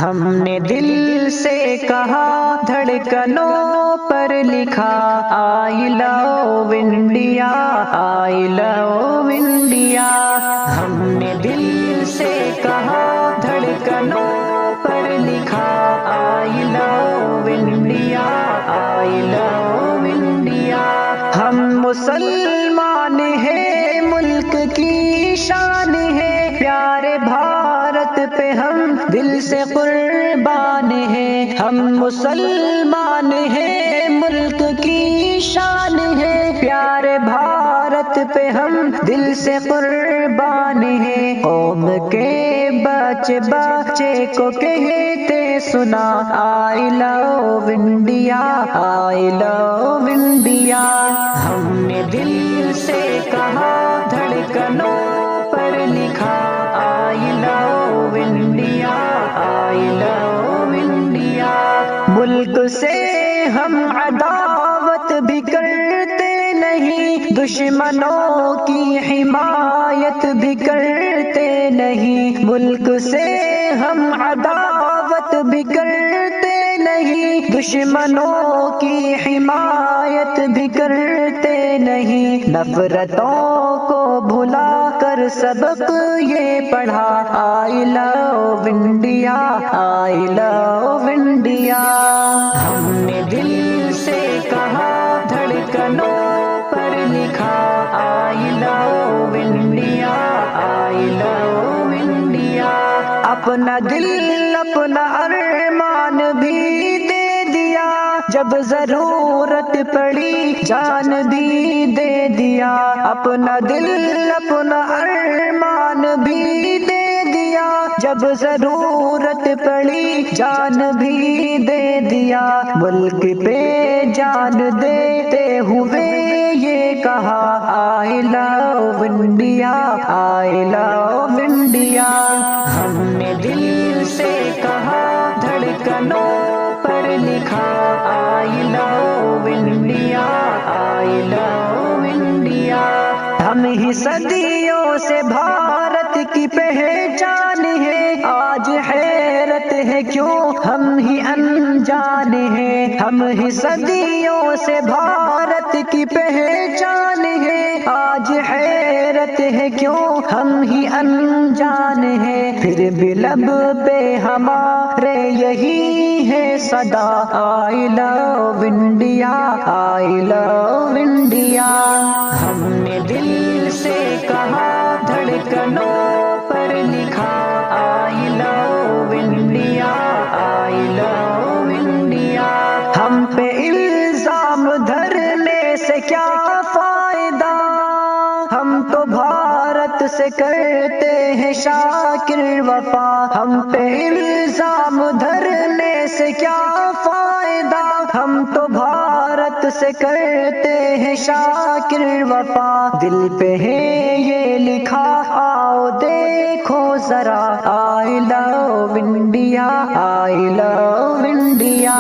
ہم نے دل سے کہا دھڑکنوں پر لکھا آئی لو انڈیا آئی لو انڈیا. ہم نے دل سے کہا دھڑکنوں پر لکھا آئی لو انڈیا آئی لو انڈیا. ہم مسلمان ہیں ملک کی شان ہے پیارے بھارت پہ ہم دل سے قربان ہیں. ہم مسلمان ہیں ملک کی شان ہے پیارے بھارت پہ ہم دل سے قربان ہیں. قوم کے بچے بچے کو کہتے سنا آئی لو انڈیا آئی لو انڈیا. ہم نے دل سے کہا دھڑکنوں پر لکھا آئی لو انڈیا آئی لو انڈیا. ملک سے ہم عداوت بھی کرتے نہیں دشمنوں کی حمایت بھی کرتے نہیں. ملک سے ہم عداوت بھی کرتے نہیں دشمنوں کی حمایت بھی کرتے نہیں. نفرتوں کو بھلا کر سبق یہ پڑھا آئی لو انڈیا آئی لو انڈیا. ہم نے دل سے کہا دھڑکنوں پر لکھا آئی لو انڈیا آئی لو انڈیا. اپنا دل اپنا ارمان بھی دے دیا جب ضرورت پڑی جان بھی دے دیا. اپنا دل اپنا ارمان بھی دے دیا جب ضرورت پڑی جان بھی دے دیا. ملک پہ جان دیتے ہوئے یہ کہا آئی لو انڈیا آئی لو انڈیا. ہم نے دل سے کہا دھڑکنوں پر لکھا آئی لو انڈیا آئی لو انڈیا. ہم ہی صدیوں سے بھارت کی پہچان ہے آج حیرت ہے کیوں ہم ہی انجان ہیں. ہم ہی صدیوں سے بھارت کی پہچان ہے آج حیرت ہے کیوں ہم ہی انجان ہیں. پھر بھی لب پہ ہمارے یہی ہے صدا آئی لو انڈیا آئی لو انڈیا. ہم نے دل سے کہا دھڑکنوں پر لکھا آئی لو انڈیا آئی لو انڈیا. ہم پہ الزام دھرنے سے کیا فائدہ ہم تو بھارت سے کرتے ہیں شاکر وفا. ہم پہ الزام دھرنے سے کیا فائدہ ہم تو بھارت سے کرتے ہیں شاکر وفا. دل پہ ہے یہ لکھا آؤ دیکھو ذرا آئی لو انڈیا آئی لو انڈیا.